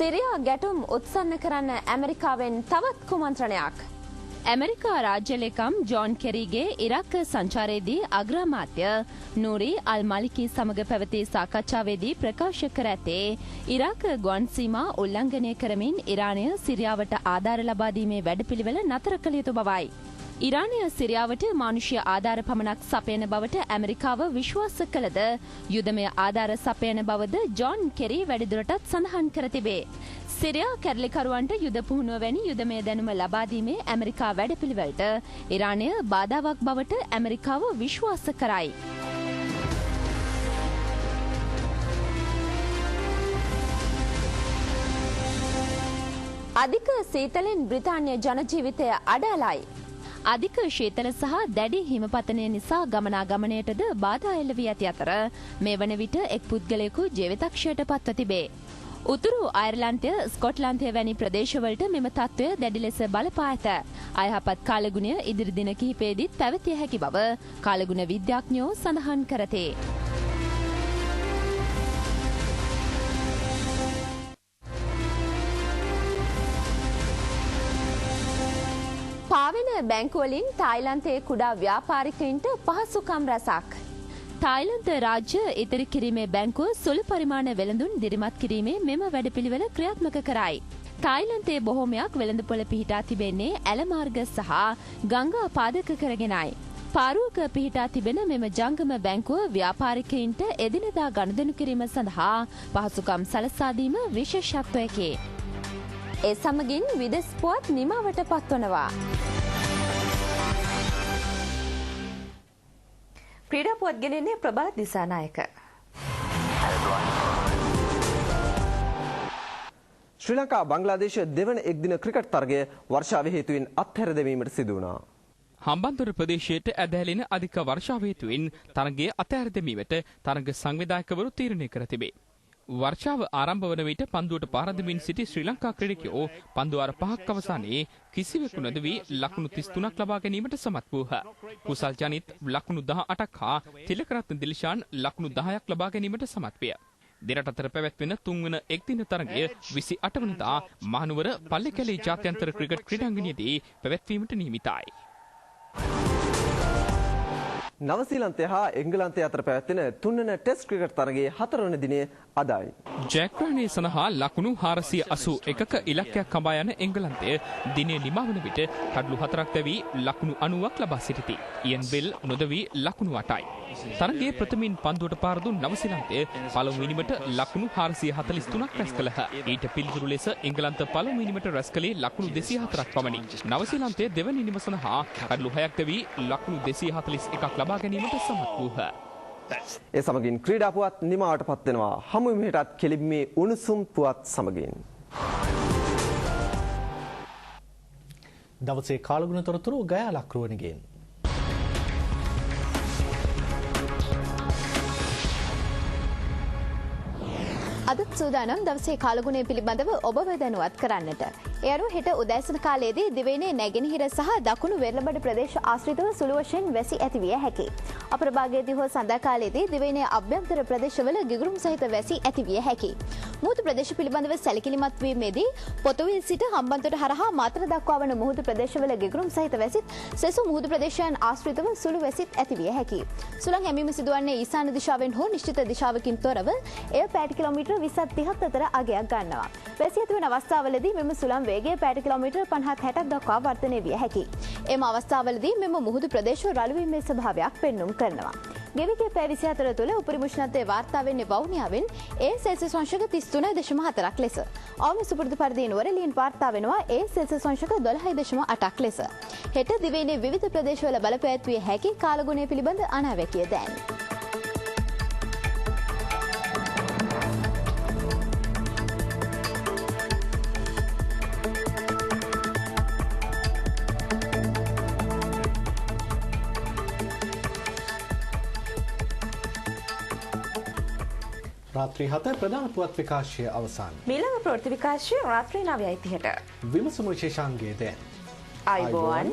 සිරියා ගැටුම් උත්සන්න කරන්න ඇමරිකාවෙන් තවත් කුමන්ත්‍රණයක්. ඇමරිකා රාජ්‍ය ලේකම් ජෝන් කෙරීගේ ඉරාක් සංචාරයේදී අග්‍රාමාත්‍ය නූරි අල් මලිකි සමග පැවති සාකච්ඡාවේදී ප්‍රකාශ කර ඇත්තේ ඉරාක් ගුවන් සීමා උල්ලංඝනය කරමින් ඉරානය සිරියාවට ආධාර ලබා දීමේ වැඩපිළිවෙල නතර කළ යුතු බවයි. ඉරානය සිරියාවට මානුෂීය ආධාර පමණක් සපයන බවට ඇමරිකාව විශ්වාස කළද යුදමය ආධාර සපයන බවද ජෝන් කෙරී වැඩිදුරටත් සඳහන් කර තිබේ. සිරියා කැරලිකරුවන්ට යුද පුහුණුව වැනි යුදමය දැනුම ලබා දීමේ ඇමරිකා වැඩපිළිවෙලට ඉරානය බාධාවක් බවට ඇමරිකාව විශ්වාස කරයි. අධික සීතලෙන් බ්‍රිතාන්‍ය ජනජීවිතය අඩාලයි. අධික ශීතල සහ දැඩි හිමපතනය නිසා ගමනාගමනයටද බාධා එල්ල වී ඇති අතර මේ වන විට එක් පුද්ගලයෙකු ජීවිතක්ෂයට පත්ව තිබේ. උතුරු අයර්ලන්තය ස්කොට්ලන්තය වැනි ප්‍රදේශවලට මෙම තත්ත්වය දැඩි ලෙස බලපා ඇත. අයහපත් කාලගුණය ඉදිරි දින කිහිපයේදීත් පැවතිය හැකි බව කාලගුණ විද්‍යාඥයෝ සඳහන් කරති. පාවෙන බැංකුවලින් තායිලන්තයේ කුඩා ව්‍යාපාරිකයින්ට පහසුකම් රැසක්. තායිලන්ත රාජ්‍ය ඉදිරි කිරීමේ බැංකුව සුළු පරිමාණ වෙළඳුන් දිරිමත් කිරීමේ මෙම වැඩපිළිවෙල ක්‍රියාත්මක කරයි. තායිලන්තයේ බොහෝමයක් වෙළඳපොළ පිහිටා තිබෙන්නේ ඇලමාර්ග සහ ගංගා පාදක කරගෙනයි. පාරුවක පිහිටා තිබෙන මෙම ජංගම බැංකුව ව්‍යාපාරිකයින්ට එදිනෙදා ගනුදෙනු කිරීම සඳහා පහසුකම් සලසා දීම විශේෂත්වයකි. ඒ සමගින් විදෙස් පුවත් නිමාවට පත්වනවා. ක්‍රීඩා පුවත් ගෙනෙන්නේ ප්‍රබල දිසානායක. ශ්‍රී ලංකා බංග්ලාදේශ දෙවන එක්දින ක්‍රිකට් තරගය වර්ෂාව හේතුවෙන් අත්හැර දැමීමට සිදු වුණා. හම්බන්තොට ප්‍රදේශයට ඇදහැලෙන අධික වර්ෂාව හේතුවෙන් තරගය අත්හැර දැමීමට තරග සංවිධායකවරු තීරණය කර තිබේ. වර්ෂාව ආරම්භ වන විට පන්දුවට පාර දෙමින් සිටි ශ්‍රී ලංකා ක්‍රීඩකයෝ පන්දු වාර 5ක් අවසානයේ කිසිවෙකු නොදවී ලකුණු 33ක් ලබා ගැනීමට සමත් වූහ. කුසල් ජනිත් ලකුණු 18ක් හා තිලකරත්න දිල්ෂාන් ලකුණු 10ක් ලබා ගැනීමට සමත් විය. දෙරට අතර පැවැත්වෙන තුන්වන එක්දින තරගය 28 වනදා මහනුවර පල්ලේකැලේ ජාත්‍යන්තර ක්‍රිකට් ක්‍රීඩාංගණයේදී පැවැත්වීමට නියමිතයි. නවසීලන්තය හා එංගලන්තය අතර පැවැත්වෙන තුන්වන ටෙස්ට් ක්‍රිකට් තරගයේ 4 වන දිනය අදයි. ජයග්‍රහණය සඳහා ලකුණු 481ක ඉලක්කයක් කඹා යන එංගලන්තය දිනේ නිමා වන විට කඩලු 4ක් දැවී ලකුණු 90ක් ලබා සිටිති. ඉයන් බෙල් නොදවී ලකුණු 8යි. තරගයේ ප්‍රථමයෙන් පන්දුවට පාර දුන් නවසීලන්තය පළමු ඉනිමට ලකුණු 443ක් රැස් කළහ. ඊට පිළිතුරු ලෙස එංගලන්ත පළමු ඉනිමට රැස් කළේ ලකුණු 204ක් පමණි. නවසීලන්තය දෙවන ඉනිම සඳහා කඩලු 6ක් දැවී ලකුණු 241ක් ලබා ගැනීමට සමත් වූහ. ඒ සමගින් ක්‍රීඩා පුවත් නිමාවට පත් වෙනවා. හමු මෙහෙටත් කෙලින්මේ උණුසුම් පුවත් සමගින්. දවසේ කාලගුණ තොරතුරු ගයා ලක්රුවනගෙන්. අදත් සූදානම් දවසේ කාලගුණය පිළිබඳව ඔබව දැනුවත් කරන්නට. ඒ අනුව හෙට උදෑසන කාලයේදී දිවයිනේ නැගෙනහිර සහ දකුණු වෙරළබඩ ප්‍රදේශ ආශ්‍රිතව සුළු වශයෙන් වැසි ඇතිවිය හැකියි. අපරභාගයේදී හෝ සඳහා කාලයේදී දිවයිනේ අභ්‍යන්තර ප්‍රදේශවල ගිගුරුම් සහිත වැසි ඇතිවිය හැකියි. මුහුදු ප්‍රදේශ පිළිබඳව සැලකිලිමත් වීමේදී පොතුවිල් සිට හම්බන්තොට හරහා මාතර දක්වා වන මුහුදු ප්‍රදේශවල ගිගුරුම් සහිත වැසිත් සෙසු මුහුදු ප්‍රදේශයන් ආශ්‍රිතව සුළු වැසිත් ඇතිවිය හැකියි. සුළං හැමීම සිදුවන්නේ ඊශාන දිශාවෙන් හෝ නිශ්චිත දිශාවකින් තොරව එය පැයට කිලෝමීටර් 20-30 අතර අගයක් ගන්නවා. වැසි ඇතිවන අවස්ථාවලදී මෙම සුළං වේගය පැයට කිලෝමීටර් 50-60ක් දක්වා වර්ධනය විය හැකියි. එම අවස්ථාවලදී මෙම මුහුදු ප්‍රදේශ රළු වීමේ ස්වභාවයක් පෙන්눔 කරනවා. ගෙවිගේ පැය 24 තුළ උපරිම උෂ්ණත්වය වාර්තා වෙන්නේ වවුනියාවෙන් සෙල්සියස් අංශක 33.4ක් ලෙස. අවම සුපුරුදු පරිදි නුවරඑළියෙන් වාර්තා වෙනවා සෙල්සියස් අංශක 12.8ක් ලෙස. හෙට දිවයිනේ විවිධ ප්‍රදේශවල බලපෑත්විය හැකි කාලගුණය පිළිබඳ අනාවැකිය දැන්. රාත්‍රී 7 ප්‍රධාන පුවත් විකාශය අවසන්. මීළඟ ප්‍රවෘත්ති විකාශය රාත්‍රී 9:30ට. විමසුම විශේෂාංගයේ දැන්. ආයුබෝවන්.